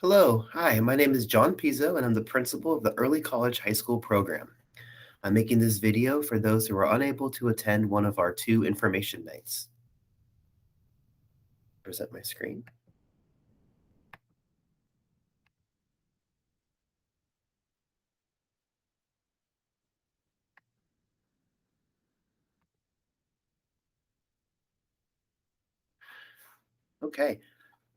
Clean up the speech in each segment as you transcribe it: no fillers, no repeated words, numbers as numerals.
Hello, hi, my name is John Pizzo, and I'm the principal of the Early College High School program. I'm making this video for those who are unable to attend one of our two information nights. Present my screen. Okay,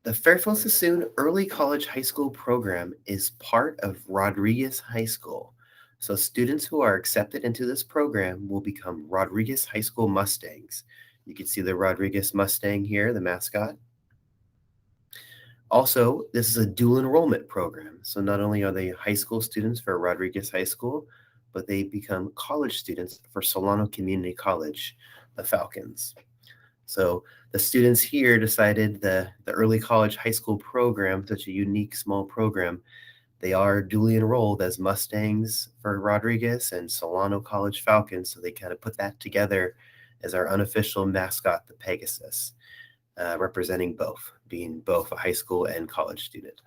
the Fairfield Sassoon Early College High School program is part of Rodriguez High School. So students who are accepted into this program will become Rodriguez High School Mustangs. You can see the Rodriguez Mustang here, the mascot. Also, this is a dual enrollment program. So not only are they high school students for Rodriguez High School, but they become college students for Solano Community College, the Falcons. So the students here decided the early college high school program, such a unique small program, they are duly enrolled as Mustangs for Rodriguez and Solano College Falcons. So they kind of put that together as our unofficial mascot, the Pegasus, representing both, being both a high school and college student.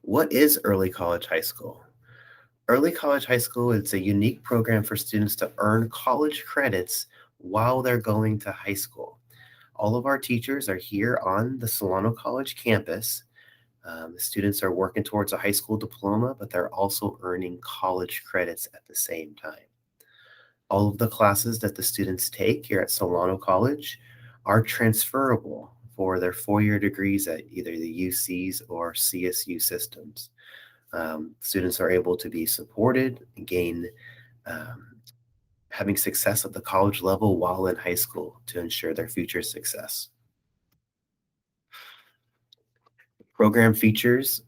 What is early college high school? Early college high school is a unique program for students to earn college credits while they're going to high school. All of our teachers are here on the Solano College campus. The students are working towards a high school diploma, but they're also earning college credits at the same time. All of the classes that the students take here at Solano College are transferable for their four-year degrees at either the UCs or CSU systems. Students are able to be supported and gain um, having success at the college level while in high school to ensure their future success. Program features,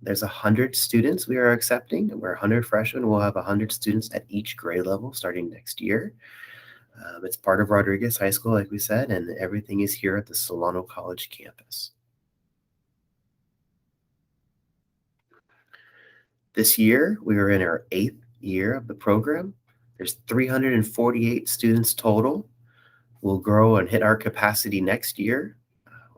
there's 100 students we are accepting, and we're 100 freshmen. We'll have 100 students at each grade level starting next year. It's part of Rodriguez High School, like we said, and everything is here at the Solano College campus. This year, we are in our 8th year of the program. There's 348 students total. We'll grow and hit our capacity next year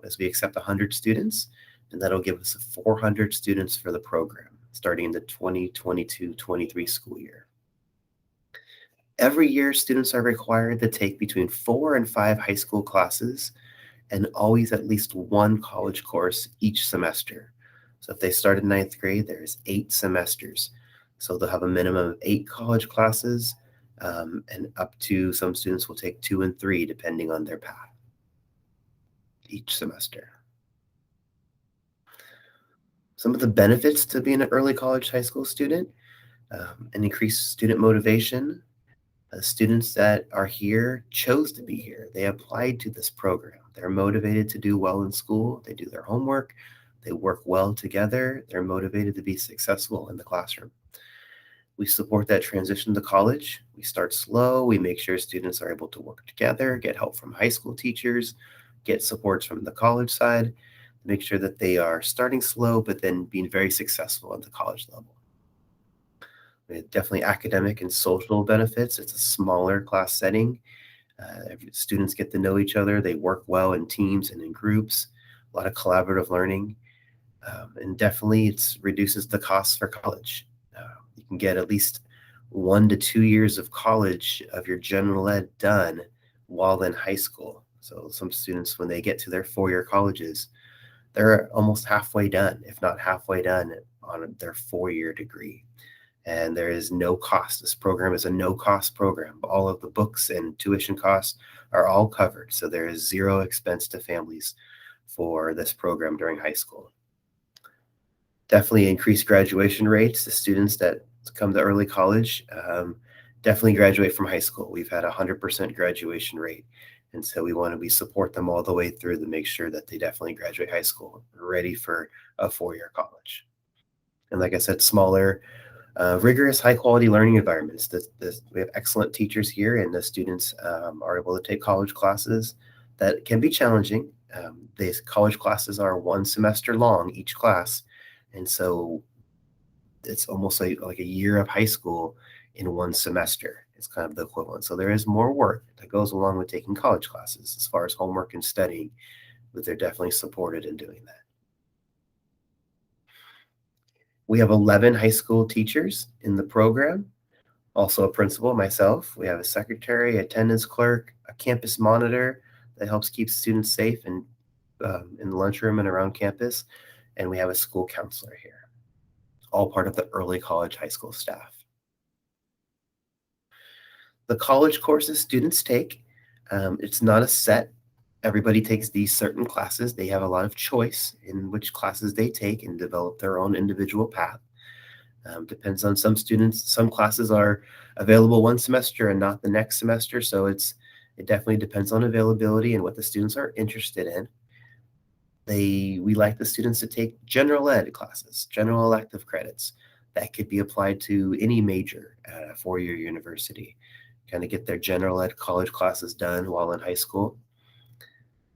as we accept 100 students, and that'll give us 400 students for the program starting in the 2022-23 school year. Every year, students are required to take between 4 and 5 high school classes and always at least one college course each semester. So if they start in ninth grade, there's 8 semesters. So they'll have a minimum of 8 college classes, and up to some students will take 2 and 3 depending on their path each semester. Some of the benefits to being an early college high school student, an increased student motivation. Students that are here chose to be here. They applied to this program. They're motivated to do well in school. They do their homework. They work well together. They're motivated to be successful in the classroom. We support that transition to college. We start slow. We make sure students are able to work together, get help from high school teachers, get supports from the college side, make sure that they are starting slow, but then being very successful at the college level. Definitely academic and social benefits. It's a smaller class setting. Students get to know each other. They work well in teams and in groups. A lot of collaborative learning, and definitely it reduces the costs for college. You can get at least 1 to 2 years of college of your general ed done while in high school. So some students, when they get to their four-year colleges, they're almost halfway done, if not halfway done, on their four-year degree. And there is no cost. This program is a no-cost program. All of the books and tuition costs are all covered. So there is zero expense to families for this program during high school. Definitely increased graduation rates. The students that come to early college definitely graduate from high school. We've had a 100% graduation rate. And so we support them all the way through to make sure that they definitely graduate high school, ready for a four-year college. And like I said, smaller, rigorous, high-quality learning environments. We have excellent teachers here, and the students are able to take college classes that can be challenging. These college classes are 1 semester long, each class, and so it's almost like a year of high school in 1 semester. It's kind of the equivalent. So there is more work that goes along with taking college classes as far as homework and studying. but they're definitely supported in doing that. We have 11 high school teachers in the program, also a principal, myself. We have a secretary, attendance clerk, a campus monitor that helps keep students safe and in the lunchroom and around campus, and we have a school counselor here, all part of the early college high school staff. The college courses students take, it's not a set. Everybody takes these certain classes. They have a lot of choice in which classes they take and develop their own individual path. Depends on some students. Some classes are available one semester and not the next semester. So it definitely depends on availability and what the students are interested in. We like the students to take general ed classes, general elective credits that could be applied to any major at a four-year university, kind of get their general ed college classes done while in high school.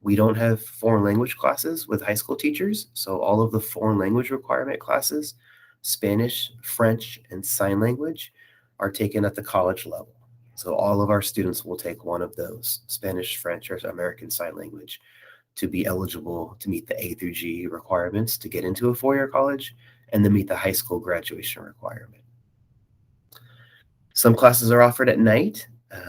We don't have foreign language classes with high school teachers, so all of the foreign language requirement classes, Spanish, French, and sign language, are taken at the college level. So all of our students will take one of those, Spanish, French, or American Sign Language, to be eligible to meet the A through G requirements to get into a four-year college and to meet the high school graduation requirement. Some classes are offered at night,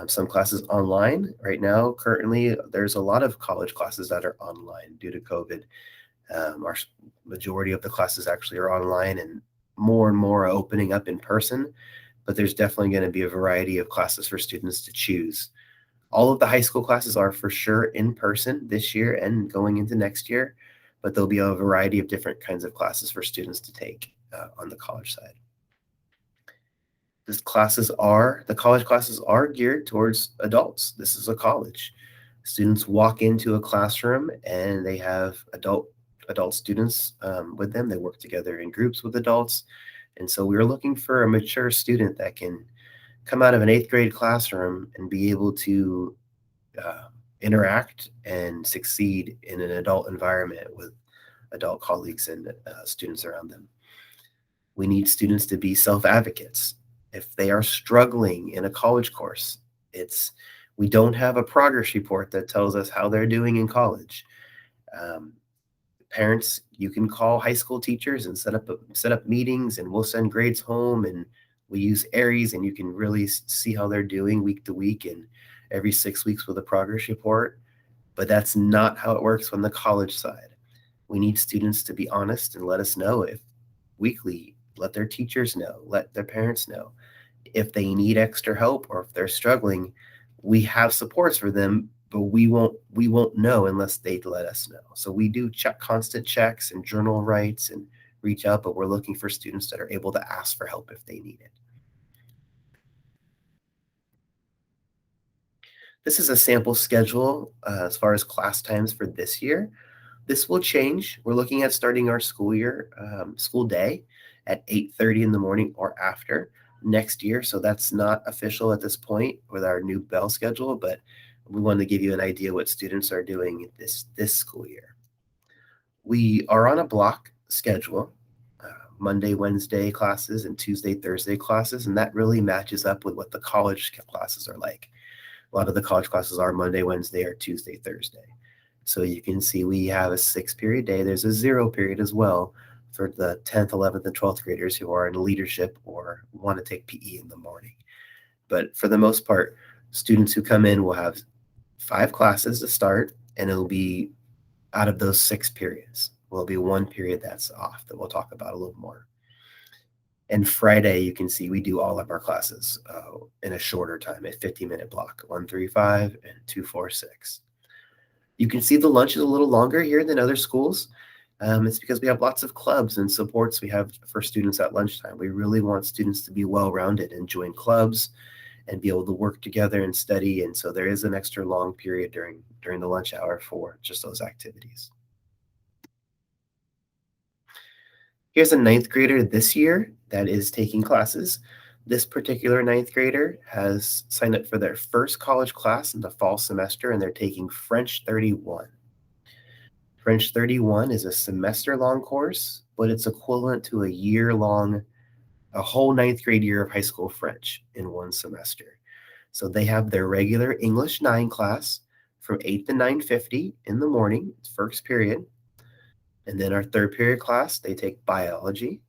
some classes online. Right now, currently, there's a lot of college classes that are online due to COVID. Our majority of the classes actually are online, and more are opening up in person, but there's definitely going to be a variety of classes for students to choose. All of the high school classes are for sure in person this year and going into next year, but there'll be a variety of different kinds of classes for students to take on the college side. The college classes are geared towards adults. This is a college. Students walk into a classroom and they have adult students with them. They work together in groups with adults. And so we were looking for a mature student that can come out of an eighth grade classroom and be able to interact and succeed in an adult environment with adult colleagues and students around them. We need students to be self-advocates. If they are struggling in a college course, we don't have a progress report that tells us how they're doing in college. Parents, you can call high school teachers and set up meetings, and we'll send grades home, and we use Aries, and you can really see how they're doing week to week and every 6 weeks with a progress report. But that's not how it works on the college side. We need students to be honest and let us know if weekly, let their teachers know, let their parents know. If they need extra help or if they're struggling, we have supports for them, but we won't know unless they let us know. So we do constant checks and journal writes and reach out, but we're looking for students that are able to ask for help if they need it. This is a sample schedule as far as class times for this year. This will change. We're looking at starting our school day at 8:30 in the morning or after next year. So that's not official at this point with our new bell schedule, but we wanted to give you an idea what students are doing this school year. We are on a block schedule, Monday, Wednesday classes and Tuesday, Thursday classes, and that really matches up with what the college classes are like. A lot of the college classes are Monday, Wednesday, or Tuesday, Thursday. So you can see we have a 6-period day. There's a 0 period as well for the 10th, 11th, and 12th graders who are in leadership or want to take PE in the morning. But for the most part, students who come in will have 5 classes to start, and it'll be out of those 6 periods. Will be 1 period that's off that we'll talk about a little more. And Friday, you can see we do all of our classes in a shorter time, a 50-minute block, 1, 3, 5, and 2, 4, 6. You can see the lunch is a little longer here than other schools. It's because we have lots of clubs and supports we have for students at lunchtime. We really want students to be well-rounded and join clubs and be able to work together and study. And so there is an extra long period during the lunch hour for just those activities. Here's a 9th grader this year that is taking classes. This particular 9th grader has signed up for their first college class in the fall semester, and they're taking French 31. French 31 is a semester-long course, but it's equivalent to a whole 9th grade year of high school French in one semester. So they have their regular English 9 class from 8 to 9:50 in the morning, it's first period. And then our third period class, they take biology,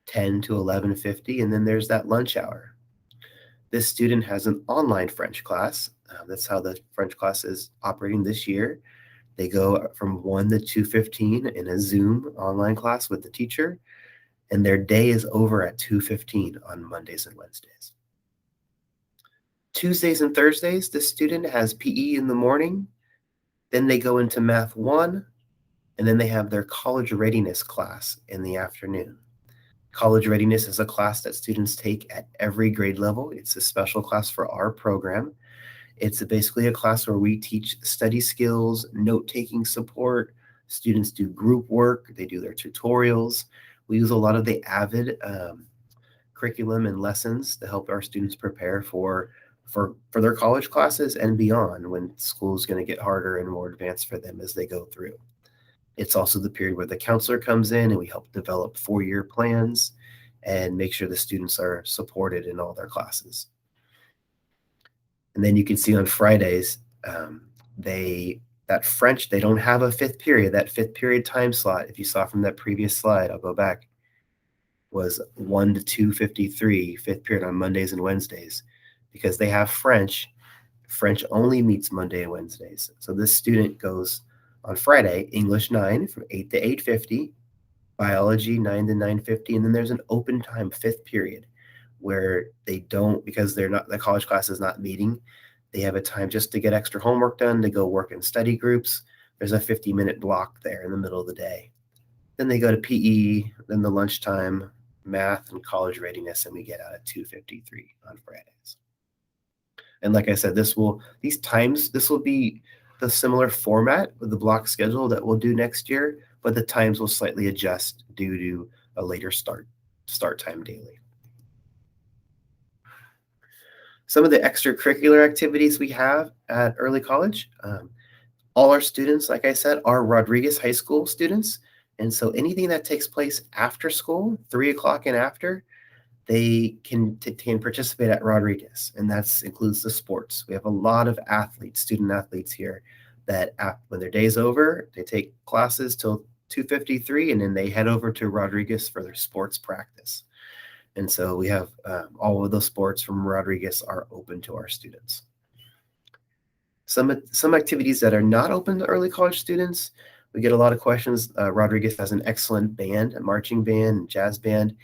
10 to 11:50, and then there's that lunch hour. This student has an online French class. That's how the French class is operating this year. They go from 1 to 2:15 in a Zoom online class with the teacher, and their day is over at 2:15 on Mondays and Wednesdays. Tuesdays and Thursdays, the student has PE in the morning, then they go into Math 1, and then they have their college readiness class in the afternoon. College readiness is a class that students take at every grade level. It's a special class for our program. It's basically a class where we teach study skills, note-taking support. Students do group work. They do their tutorials. We use a lot of the Avid curriculum and lessons to help our students prepare for their college classes and beyond when school is going to get harder and more advanced for them as they go through. It's also the period where the counselor comes in and we help develop 4-year plans and make sure the students are supported in all their classes. And then you can see on Fridays, that French, they don't have a fifth period. That fifth period time slot, if you saw from that previous slide, I'll go back, was 1 to 2:53, fifth period on Mondays and Wednesdays, because they have French. French only meets Monday and Wednesdays. So this student goes on Friday, English 9 from 8 to 8:50, biology 9 to 9:50, and then there's an open time fifth period where they don't, because the college class is not meeting, they have a time just to get extra homework done, to go work in study groups. There's a 50-minute block there in the middle of the day. Then they go to PE, then the lunchtime, math, and college readiness, and we get out at 2:53 on Fridays. And like I said, this will be the similar format with the block schedule that we'll do next year, but the times will slightly adjust due to a later start time daily. Some of the extracurricular activities we have at early college, all our students, like I said, are Rodriguez High School students. And so anything that takes place after school, 3 o'clock and after, they can participate at Rodriguez, and that includes the sports. We have a lot of student athletes here that when their day's over, they take classes till 2:53, and then they head over to Rodriguez for their sports practice. And so we have all of those sports from Rodriguez are open to our students. Some activities that are not open to early college students, we get a lot of questions. Rodriguez has an excellent band, a marching band, and jazz band.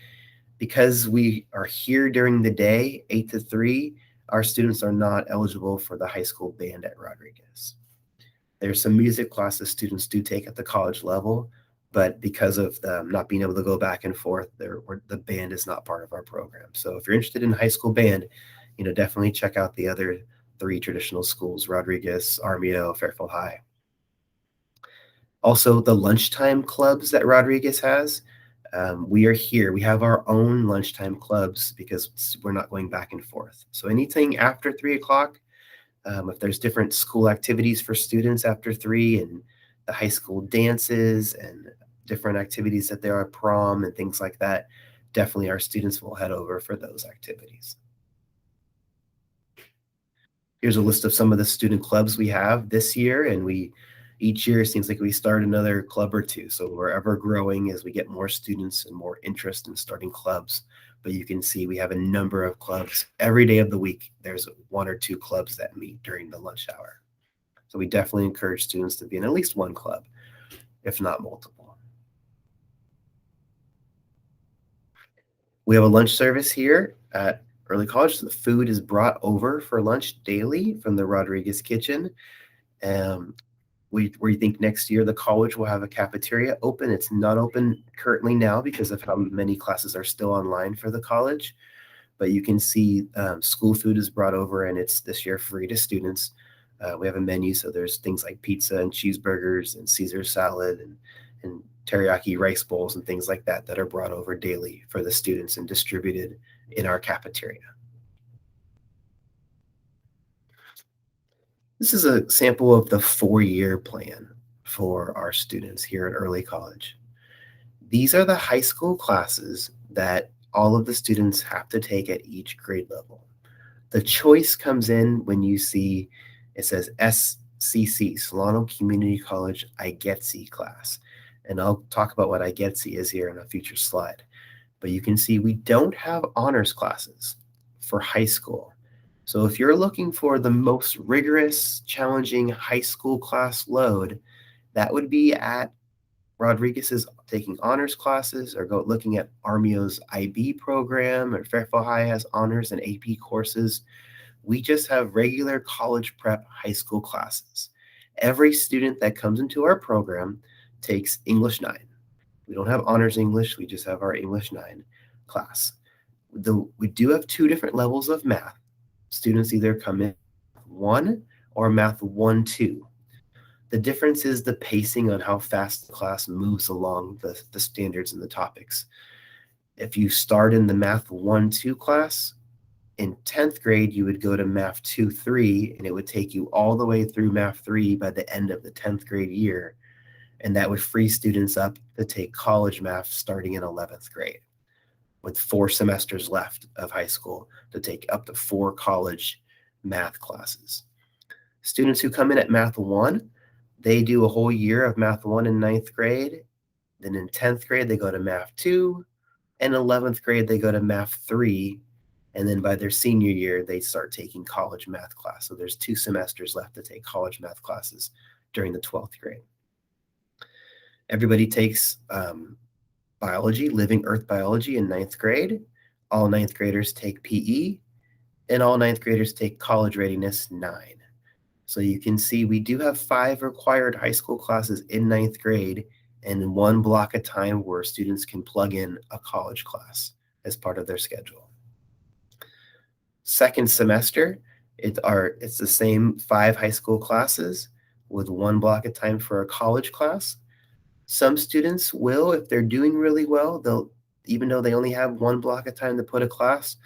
Because we are here during the day, 8 to 3, our students are not eligible for the high school band at Rodriguez. There's some music classes students do take at the college level, but because of not being able to go back and forth, the band is not part of our program. So if you're interested in high school band, definitely check out the other 3 traditional schools, Rodriguez, Armijo, Fairfield High. Also, the lunchtime clubs that Rodriguez has. We are here. We have our own lunchtime clubs because we're not going back and forth. So anything after 3 o'clock, if there's different school activities for students after 3 and the high school dances and different activities that there are, prom and things like that, definitely our students will head over for those activities. Here's a list of some of the student clubs we have this year, and each year it seems like we start another club or 2. So we're ever growing as we get more students and more interest in starting clubs. But you can see we have a number of clubs. Every day of the week, there's 1 or 2 clubs that meet during the lunch hour. So we definitely encourage students to be in at least one club, if not multiple. We have a lunch service here at early college. So the food is brought over for lunch daily from the Rodriguez kitchen. We think next year the college will have a cafeteria open. It's not open currently now because of how many classes are still online for the college. But you can see school food is brought over, and it's this year free to students. We have a menu, so there's things like pizza and cheeseburgers and Caesar salad and teriyaki rice bowls and things like that are brought over daily for the students and distributed in our cafeteria. This is a sample of the 4-year plan for our students here at early college. These are the high school classes that all of the students have to take at each grade level. The choice comes in when you see it says CC, Solano Community College IGETS class. And I'll talk about what IGETS is here in a future slide. But you can see we don't have honors classes for high school. So if you're looking for the most rigorous, challenging high school class load, that would be at Rodriguez's taking honors classes, or go looking at Armio's IB program, or Fairfield High has honors and AP courses. We just have regular college prep high school classes. Every student that comes into our program takes English 9. We don't have honors English, we just have our English 9 class. We do have 2 different levels of math. Students either come in 1 or math 1-2. The difference is the pacing on how fast the class moves along the standards and the topics. If you start in the math 1-2 class, in 10th grade, you would go to math 2-3, and it would take you all the way through math 3 by the end of the 10th grade year. And that would free students up to take college math starting in 11th grade, with 4 semesters left of high school to take up to 4 college math classes. Students who come in at math 1, they do a whole year of math 1 in 9th grade. Then in 10th grade, they go to math 2. And 11th grade, they go to math 3. And then by their senior year, they start taking college math class. So there's 2 semesters left to take college math classes during the 12th grade. Everybody takes biology, living earth biology in 9th grade. All 9th graders take PE, and all 9th graders take college readiness 9. So you can see we do have 5 required high school classes in 9th grade, and 1 block of time where students can plug in a college class as part of their schedule. Second semester, it's the same 5 high school classes with 1 block of time for a college class. Some students will, if they're doing really well, even though they only have 1 block of time to put a class,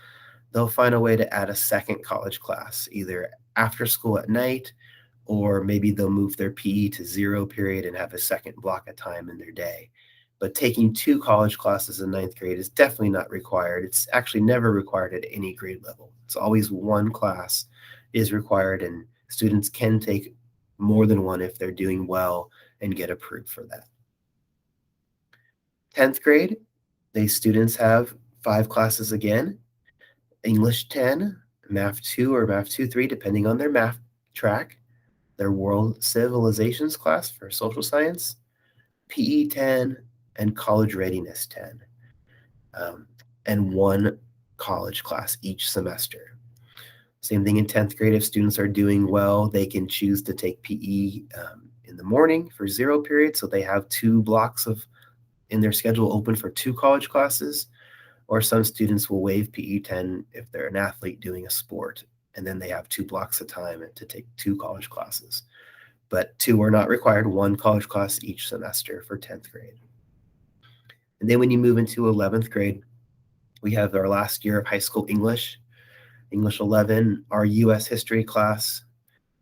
they'll find a way to add a second college class, either after school at night, or maybe they'll move their PE to 0 period and have a second block of time in their day. But taking 2 college classes in 9th grade is definitely not required. It's actually never required at any grade level. It's always 1 class is required, and students can take more than 1 if they're doing well and get approved for that. 10th grade, these students have 5 classes again: English 10, Math 2 or Math 2-3, depending on their math track, their World Civilizations class for social science, PE 10, and College Readiness 10, and 1 college class each semester. Same thing in 10th grade. If students are doing well, they can choose to take PE in the morning for 0 period, so they have 2 blocks in their schedule open for 2 college classes. Or some students will waive PE 10 if they're an athlete doing a sport, and then they have 2 blocks of time to take 2 college classes. But 2 are not required, 1 college class each semester for 10th grade. And then when you move into 11th grade, we have our last year of high school English 11, our US history class,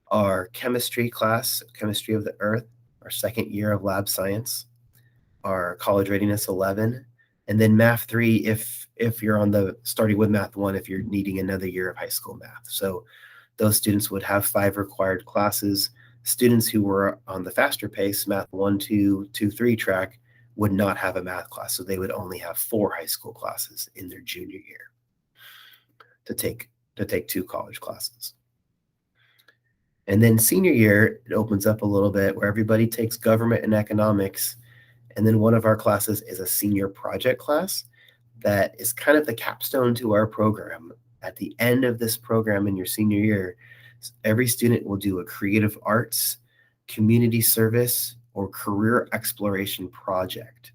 our chemistry class, chemistry of the earth, our second year of lab science, our college readiness 11, and then math 3 if you're starting with math 1 if you're needing another year of high school math. So those students would have 5 required classes. Students who were on the faster pace, math 1, 2, 2, 3 track, would not have a math class. So they would only have 4 high school classes in their junior year to take 2 college classes. And then senior year, it opens up a little bit where everybody takes government and economics. And then one of our classes is a senior project class that is kind of the capstone to our program. At the end of this program in your senior year, every student will do a creative arts, community service, or career exploration project.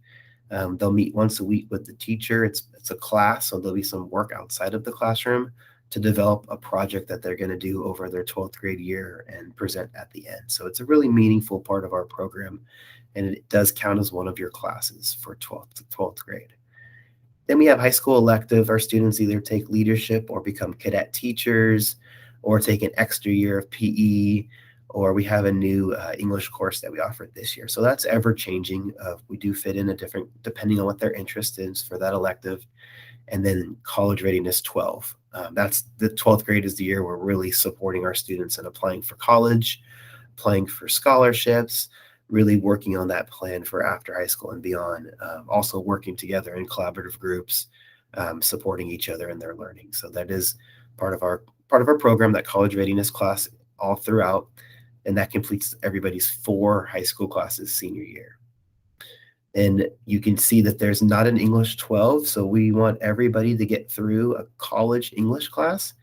They'll meet once a week with the teacher. It's a class, so there'll be some work outside of the classroom to develop a project that they're going to do over their 12th grade year and present at the end. So it's a really meaningful part of our program, and it does count as one of your classes for 12th grade. Then we have high school elective. Our students either take leadership or become cadet teachers or take an extra year of PE, or we have a new English course that we offered this year. So that's ever changing. We do fit in a different, depending on what their interest is for that elective. And then college readiness 12. That's the 12th grade is the year we're really supporting our students and applying for college. applying for scholarships, really working on that plan for after high school and beyond. Also working together in collaborative groups, supporting each other in their learning. So that is part of our program, that college readiness class all throughout, and that completes everybody's 4 high school classes senior year. And you can see that there's not an English 12, so we want everybody to get through a college English class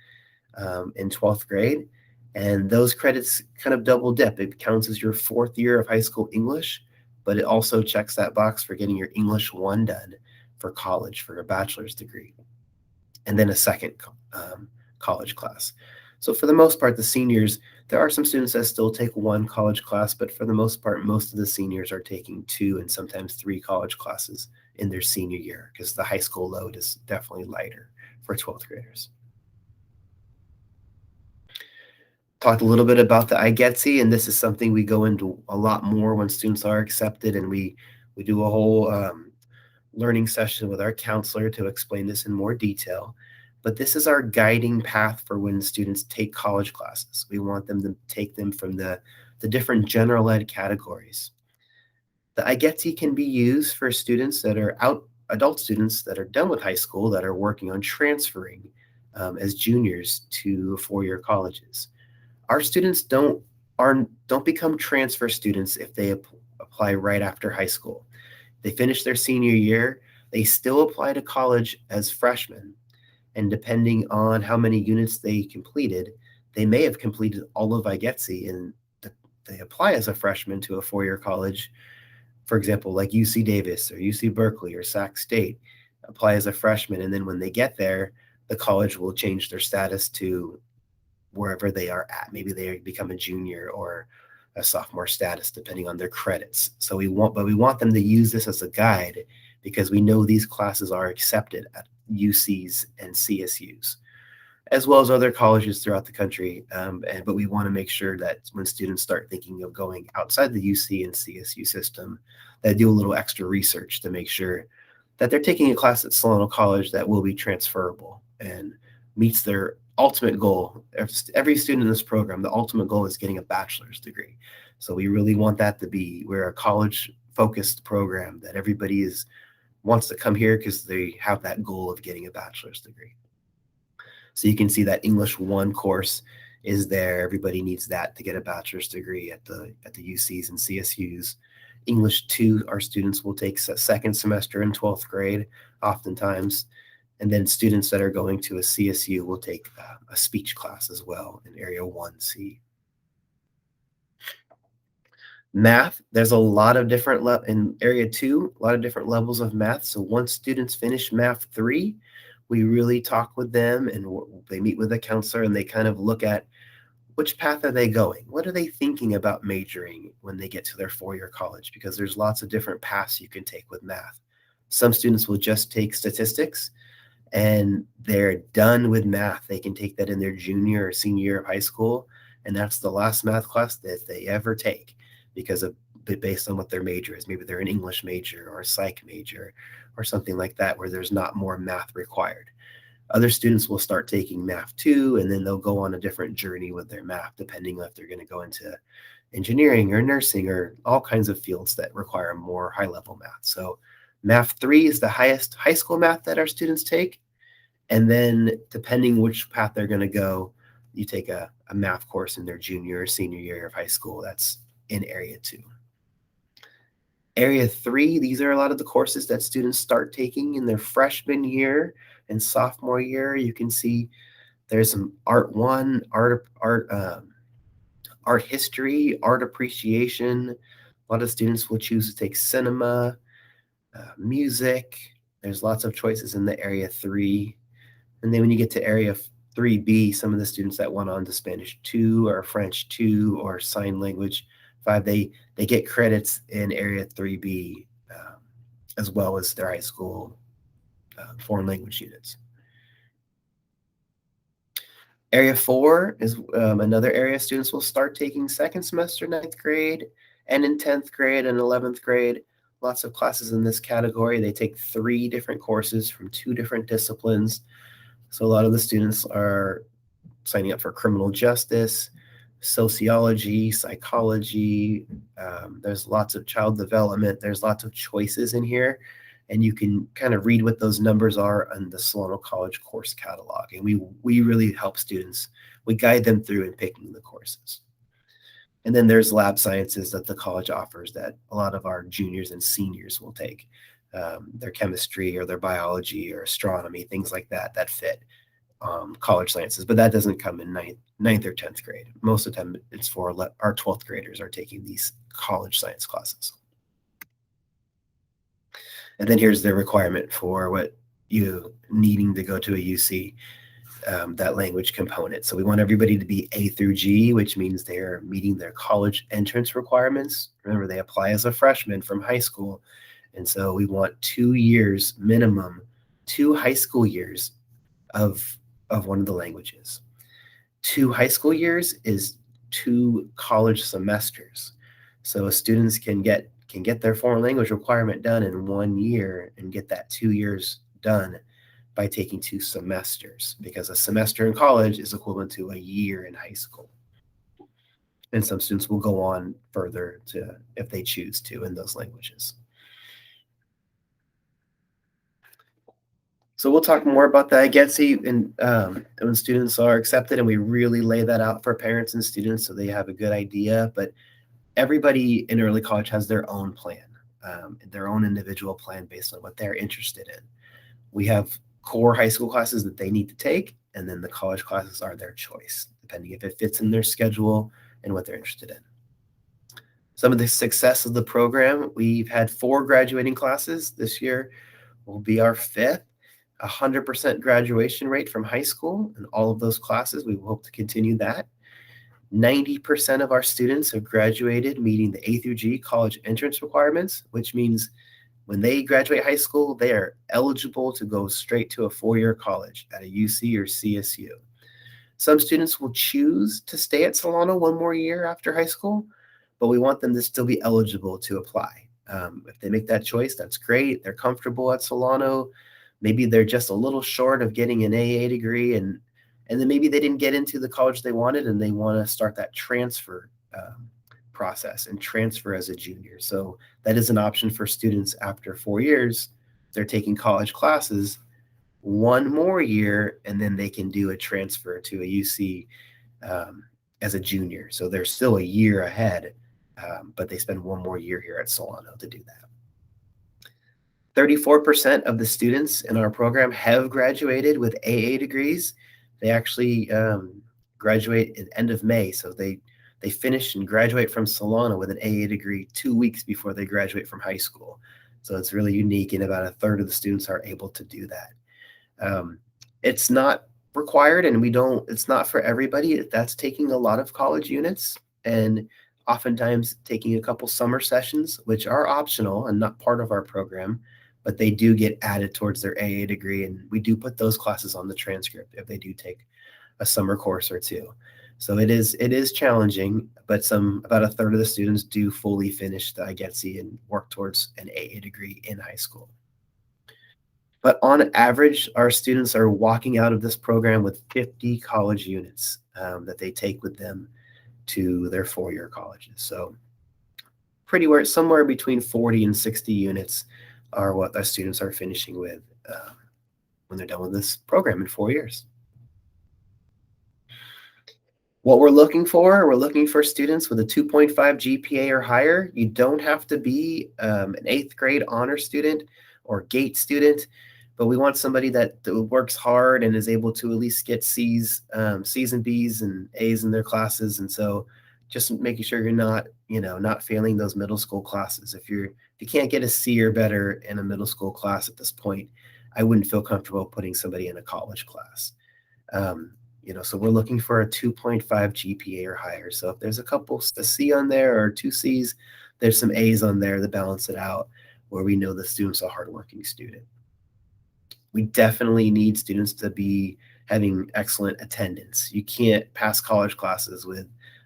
in 12th grade. And those credits kind of double dip. It counts as your 4th year of high school English, but it also checks that box for getting your English 1 done for college for a bachelor's degree, and then a second college class. So for the most part, the seniors, there are some students that still take 1 college class, but for the most part, most of the seniors are taking 2 and sometimes 3 college classes in their senior year, because the high school load is definitely lighter for 12th graders. Talked a little bit about the IGETS, and this is something we go into a lot more when students are accepted, and we do a whole learning session with our counselor to explain this in more detail. But this is our guiding path for when students take college classes. We want them to take them from the different general ed categories. The IGETS can be used for students that are adult students that are done with high school that are working on transferring as juniors to 4-year colleges. Our students don't become transfer students if they apply right after high school. They finish their senior year, they still apply to college as freshmen. And depending on how many units they completed, they may have completed all of IGETS and they apply as a freshman to a 4-year college. For example, like UC Davis or UC Berkeley or Sac State, apply as a freshman. And then when they get there, the college will change their status to wherever they are at. Maybe they become a junior or a sophomore status, depending on their credits. So we want them to use this as a guide, because we know these classes are accepted at UCs and CSUs, as well as other colleges throughout the country. But we want to make sure that when students start thinking of going outside the UC and CSU system, they do a little extra research to make sure that they're taking a class at Solano College that will be transferable and meets their ultimate goal. Every student in this program, the ultimate goal is getting a bachelor's degree. So we really want that to be, we're a college-focused program that everybody wants to come here because they have that goal of getting a bachelor's degree. So you can see that English 1 course is there. Everybody needs that to get a bachelor's degree at the UCs and CSUs. English 2, our students will take second semester in 12th grade, oftentimes. And then students that are going to a CSU will take a speech class as well in Area 1C. Math, there's a lot of different in Area 2, a lot of different levels of math. So once students finish Math 3, we really talk with them, and they meet with a counselor, and they kind of look at which path are they going? What are they thinking about majoring when they get to their 4-year college? Because there's lots of different paths you can take with math. Some students will just take statistics, and they're done with math. They can take that in their junior or senior year of high school, and that's the last math class that they ever take, based on what their major is. Maybe they're an English major or a psych major or something like that, where there's not more math required. Other students will start taking Math 2, and then they'll go on a different journey with their math, depending on if they're going to go into engineering or nursing or all kinds of fields that require more high-level math. So Math 3 is the highest high school math that our students take. And then depending which path they're going to go, you take a math course in their junior or senior year of high school. That's in Area 2. Area 3, these are a lot of the courses that students start taking in their freshman year and sophomore year. You can see there's some Art 1, art history, art appreciation. A lot of students will choose to take cinema, music. There's lots of choices in the Area 3. And then when you get to Area 3B, some of the students that went on to Spanish 2 or French 2 or Sign Language 5, they get credits in Area 3B as well as their high school foreign language units. Area 4 is another area students will start taking second semester, 9th grade, and in 10th grade and 11th grade. Lots of classes in this category. They take 3 different courses from 2 different disciplines. So a lot of the students are signing up for criminal justice, sociology, psychology. There's lots of child development. There's lots of choices in here. And you can kind of read what those numbers are on the Solano College course catalog. And we really help students. We guide them through in picking the courses. And then there's lab sciences that the college offers that a lot of our juniors and seniors will take. Their chemistry or their biology or astronomy, things like that, that fit college sciences, but that doesn't come in ninth or 10th grade. Most of the time it's for our 12th graders are taking these college science classes. And then here's the requirement for what you needing to go to a UC, that language component. So we want everybody to be A through G, which means they're meeting their college entrance requirements. Remember, they apply as a freshman from high school. And so we want 2 years minimum, 2 high school years of one of the languages. 2 high school years is 2 college semesters. So students can get their foreign language requirement done in 1 year and get that 2 years done by taking 2 semesters, because a semester in college is equivalent to a year in high school. And some students will go on further to, if they choose to, in those languages. So we'll talk more about that. IGETS and when students are accepted, and we really lay that out for parents and students so they have a good idea. But everybody in early college has their own plan, their own individual plan based on what they're interested in. We have core high school classes that they need to take, and then the college classes are their choice, depending if it fits in their schedule and what they're interested in. Some of the success of the program, we've had 4 graduating classes. This year will be our 5th. 100% graduation rate from high school in all of those classes. We hope to continue that. 90% of our students have graduated meeting the A through G college entrance requirements, which means when they graduate high school, they are eligible to go straight to a 4-year college at a UC or CSU. Some students will choose to stay at Solano 1 more year after high school, but we want them to still be eligible to apply. If they make that choice, that's great. They're comfortable at Solano. Maybe they're just a little short of getting an AA degree, and then maybe they didn't get into the college they wanted, and they want to start that transfer process and transfer as a junior. So that is an option for students after 4 years. They're taking college classes 1 more year, and then they can do a transfer to a UC as a junior. So they're still a year ahead, but they spend 1 more year here at Solano to do that. 34% of the students in our program have graduated with AA degrees. They actually graduate at the end of May. So they finish and graduate from Solano with an AA degree 2 weeks before they graduate from high school. So it's really unique, and about 1/3 of the students are able to do that. It's not required, and it's not for everybody. That's taking a lot of college units and oftentimes taking a couple summer sessions, which are optional and not part of our program, but they do get added towards their AA degree, and we do put those classes on the transcript if they do take a summer course or 2. So it is challenging, but about 1/3 of the students do fully finish the IGETS and work towards an AA degree in high school. But on average, our students are walking out of this program with 50 college units that they take with them to their 4-year colleges. So somewhere between 40 and 60 units are what our students are finishing with when they're done with this program in 4 years. What we're looking for students with a 2.5 GPA or higher. You don't have to be an 8th grade honor student or GATE student, but we want somebody that works hard and is able to at least get C's and B's and A's in their classes. And so just making sure you're not failing those middle school classes. If you can't get a C or better in a middle school class at this point, I wouldn't feel comfortable putting somebody in a college class. So we're looking for a 2.5 GPA or higher. So if there's a C on there or 2 C's, there's some A's on there to balance it out, where we know the student's a hardworking student. We definitely need students to be having excellent attendance. You can't pass college classes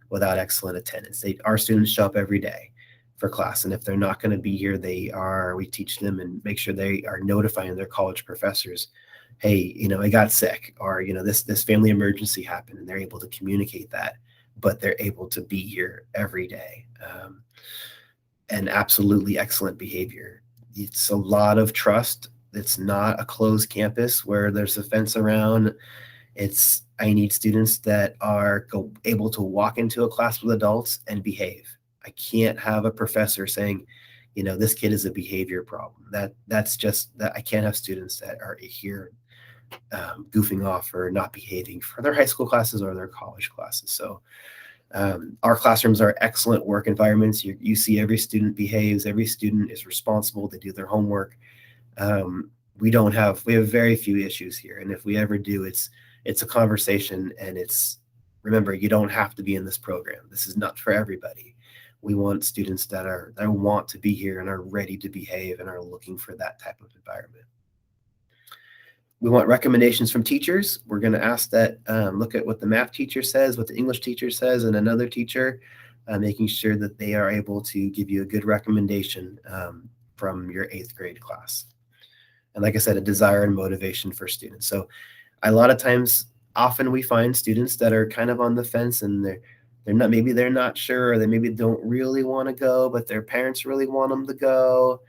without excellent attendance. Our students show up every day for class, and if they're not going to be here, we teach them and make sure they are notifying their college professors, hey, I got sick, or this family emergency happened, and they're able to communicate that but they're able to be here every day. And absolutely excellent behavior. It's a lot of trust. It's not a closed campus where there's a fence around. I need students that are able to walk into a class with adults and behave. I can't have a professor saying, this kid is a behavior problem. That's just that I can't have students that are here goofing off or not behaving for their high school classes or their college classes. So our classrooms are excellent work environments. You see every student behaves, every student is responsible, they do their homework. We have very few issues here. And if we ever do, it's a conversation, and remember, you don't have to be in this program. This is not for everybody. We want students that want to be here and are ready to behave and are looking for that type of environment. We want recommendations from teachers. We're going to ask that look at what the math teacher says, what the English teacher says, and another teacher, making sure that they are able to give you a good recommendation from your 8th grade class. And like I said, a desire and motivation for students. So a lot of times, often we find students that are kind of on the fence, and they're not sure, or they maybe don't really want to go, but their parents really want them to go.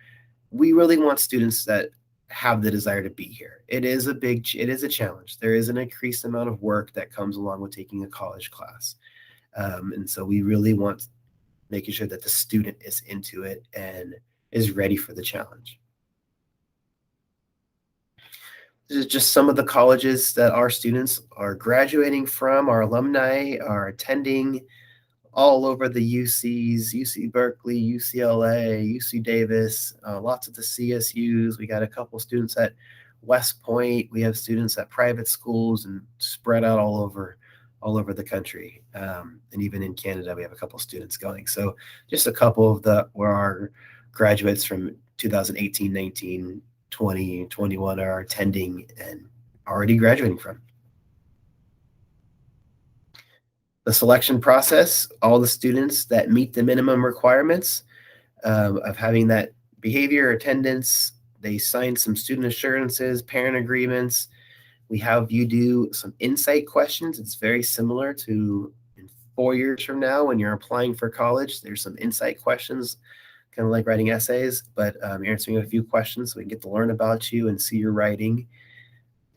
We really want students that have the desire to be here. It is a challenge. There is an increased amount of work that comes along with taking a college class. And so we really want making sure that the student is into it and is ready for the challenge. This is just some of the colleges that our students are graduating from. Our alumni are attending all over the UCs, UC Berkeley, UCLA, UC Davis, lots of the CSUs. We got a couple students at West Point. We have students at private schools and spread out all over the country. And even in Canada, we have a couple students going. So just a couple of where our graduates from 2018, 19, 20, 21 are attending and already graduating from. The selection process, all the students that meet the minimum requirements of having that behavior, attendance, they sign some student assurances, parent agreements. We have you do some insight questions. It's very similar to in 4 years from now when you're applying for college. There's some insight questions, kind of like writing essays, but you're answering a few questions so we can get to learn about you and see your writing.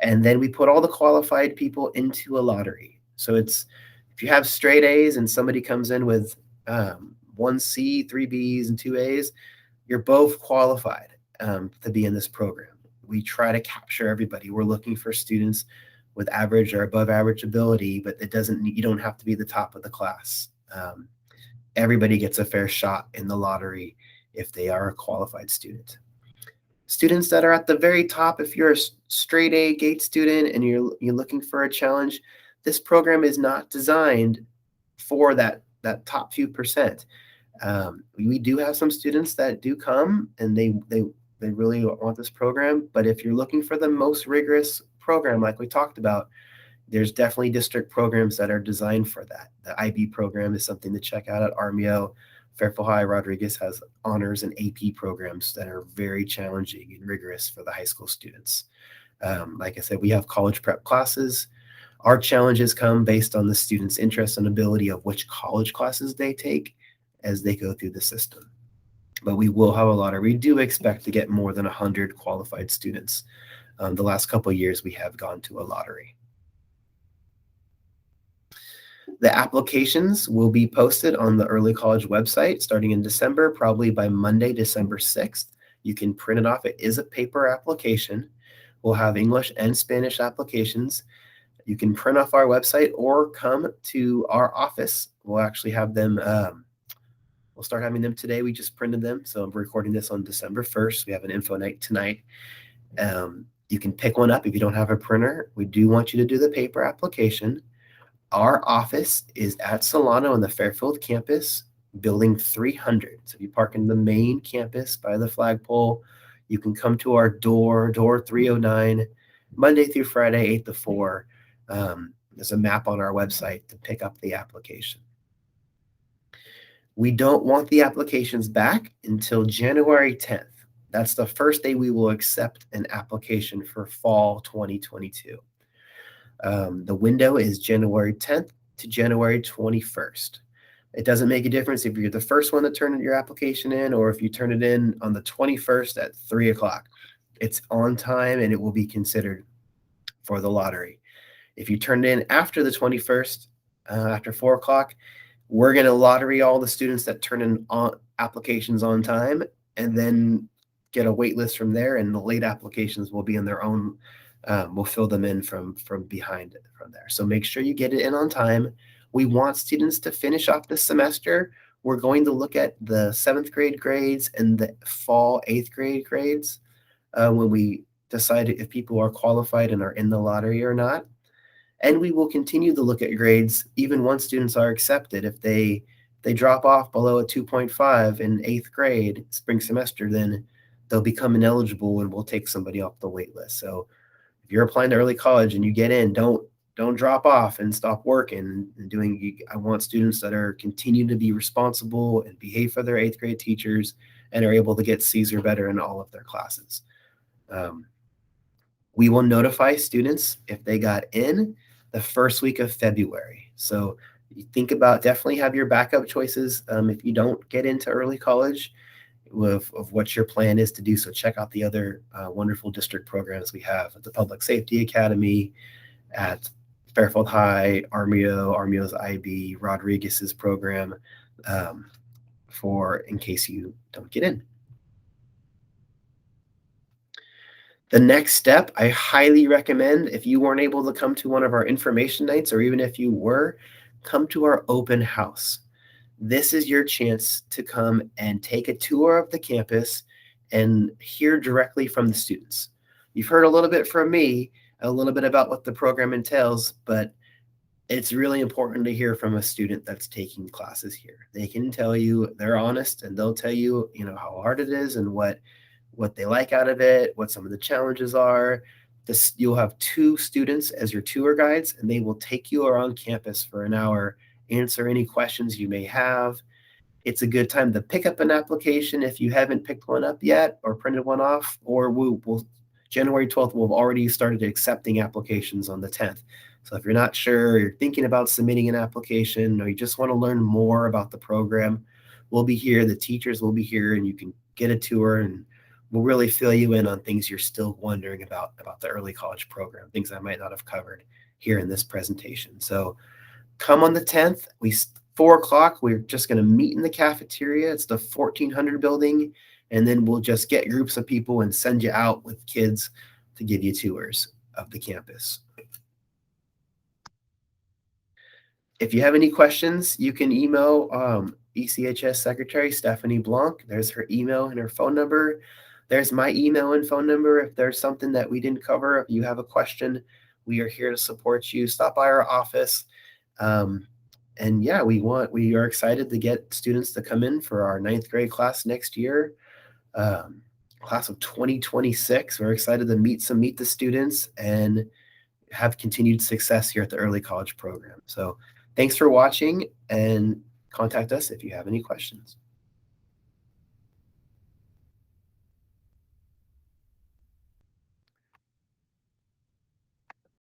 And then we put all the qualified people into a lottery. So if you have straight A's and somebody comes in with 1 C, 3 B's, and 2 A's, you're both qualified to be in this program. We try to capture everybody. We're looking for students with average or above average ability, but you don't have to be the top of the class. Everybody gets a fair shot in the lottery if they are a qualified student. Students that are at the very top, if you're a straight A GATE student and you're looking for a challenge, this program is not designed for that top few percent. We do have some students that do come and they really want this program, but if you're looking for the most rigorous program, like we talked about, there's definitely district programs that are designed for that. The IB program is something to check out at Armio. Fairfield High Rodriguez has honors and AP programs that are very challenging and rigorous for the high school students. Like I said, we have college prep classes. Our challenges come based on the student's interest and ability of which college classes they take as they go through the system. But we will have a lottery. We do expect to get more than 100 qualified students. The last couple of years, we have gone to a lottery. The applications will be posted on the Early College website starting in December, probably by Monday, December 6th. You can print it off. It is a paper application. We'll have English and Spanish applications. You can print off our website or come to our office. We'll actually have them, we'll start having them today. We just printed them. So I'm recording this on December 1st. We have an info night tonight. You can pick one up if you don't have a printer. We do want you to do the paper application. Our office is at Solano on the Fairfield campus, building 300. So if you park in the main campus by the flagpole, you can come to our door 309, Monday through Friday, 8 to 4. There's a map on our website to pick up the application. We don't want the applications back until January 10th. That's the first day we will accept an application for fall 2022. The window is January 10th to January 21st. It doesn't make a difference if you're the first one to turn your application in or if you turn it in on the 21st at 3 o'clock. It's on time and it will be considered for the lottery. If you turn it in after the 21st, after 4 o'clock, we're going to lottery all the students that turn in applications on time and then get a wait list from there. And the late applications will be in their own. We'll fill them in from behind it from there. So make sure you get it in on time. We want students to finish off this semester. We're going to look at the 7th grade grades and the fall 8th grade grades when we decide if people are qualified and are in the lottery or not. And we will continue to look at grades even once students are accepted. If they drop off below a 2.5 in 8th grade spring semester, then they'll become ineligible and we'll take somebody off the wait list. So if you're applying to early college and you get in, don't drop off and stop working and doing. I want students that are continue to be responsible and behave for their 8th grade teachers and are able to get C's or better in all of their classes. We will notify students if they got in the first week of February. So you think about, definitely have your backup choices if you don't get into early college of what your plan is to do. So check out the other wonderful district programs we have at the Public Safety Academy, at Fairfield High, Armio's IB, Rodriguez's program for in case you don't get in. The next step, I highly recommend, if you weren't able to come to one of our information nights, or even if you were, come to our open house. This is your chance to come and take a tour of the campus and hear directly from the students. You've heard a little bit from me, a little bit about what the program entails, but it's really important to hear from a student that's taking classes here. They can tell you, they're honest, and they'll tell you, how hard it is and what they like out of it, what some of the challenges are. You'll have 2 students as your tour guides, and they will take you around campus for an hour, answer any questions you may have. It's a good time to pick up an application if you haven't picked one up yet or printed one off, or we'll January 12th, we'll have already started accepting applications on the 10th. So if you're not sure, you're thinking about submitting an application, or you just want to learn more about the program, we'll be here. The teachers will be here, and you can get a tour, and we'll really fill you in on things you're still wondering about the early college program, things I might not have covered here in this presentation. So come on the 10th, 4 o'clock, we're just going to meet in the cafeteria. It's the 1400 building. And then we'll just get groups of people and send you out with kids to give you tours of the campus. If you have any questions, you can email ECHS Secretary Stephanie Blanc. There's her email and her phone number. There's my email and phone number. If there's something that we didn't cover, if you have a question, we are here to support you. Stop by our office. And yeah, we are excited to get students to come in for our 9th grade class next year. Class of 2026. We're excited to meet the students and have continued success here at the early college program. So thanks for watching, and contact us if you have any questions.